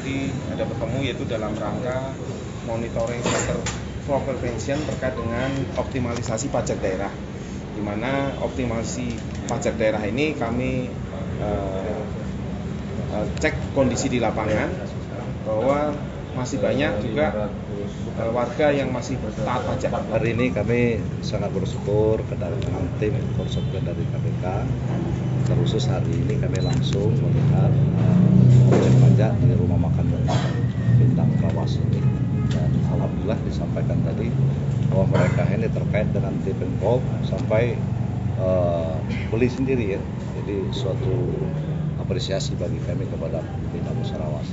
tadi ada bertemu yaitu dalam rangka monitoring center fraud prevention terkait dengan optimalisasi pajak daerah, di mana optimalisasi pajak daerah ini kami cek kondisi di lapangan bahwa masih banyak juga warga yang masih taat pajak. Hari ini kami sangat bersyukur kedatangan tim konsultan dari KPK. Terkhusus hari ini kami langsung melihat objek pajak di rumah makan Bintang Lawas ini, dan alhamdulillah disampaikan tadi bahwa mereka ini terkait dengan Tipengkop sampai beli sendiri ya. Jadi suatu apresiasi bagi kami kepada Bintang Lawas.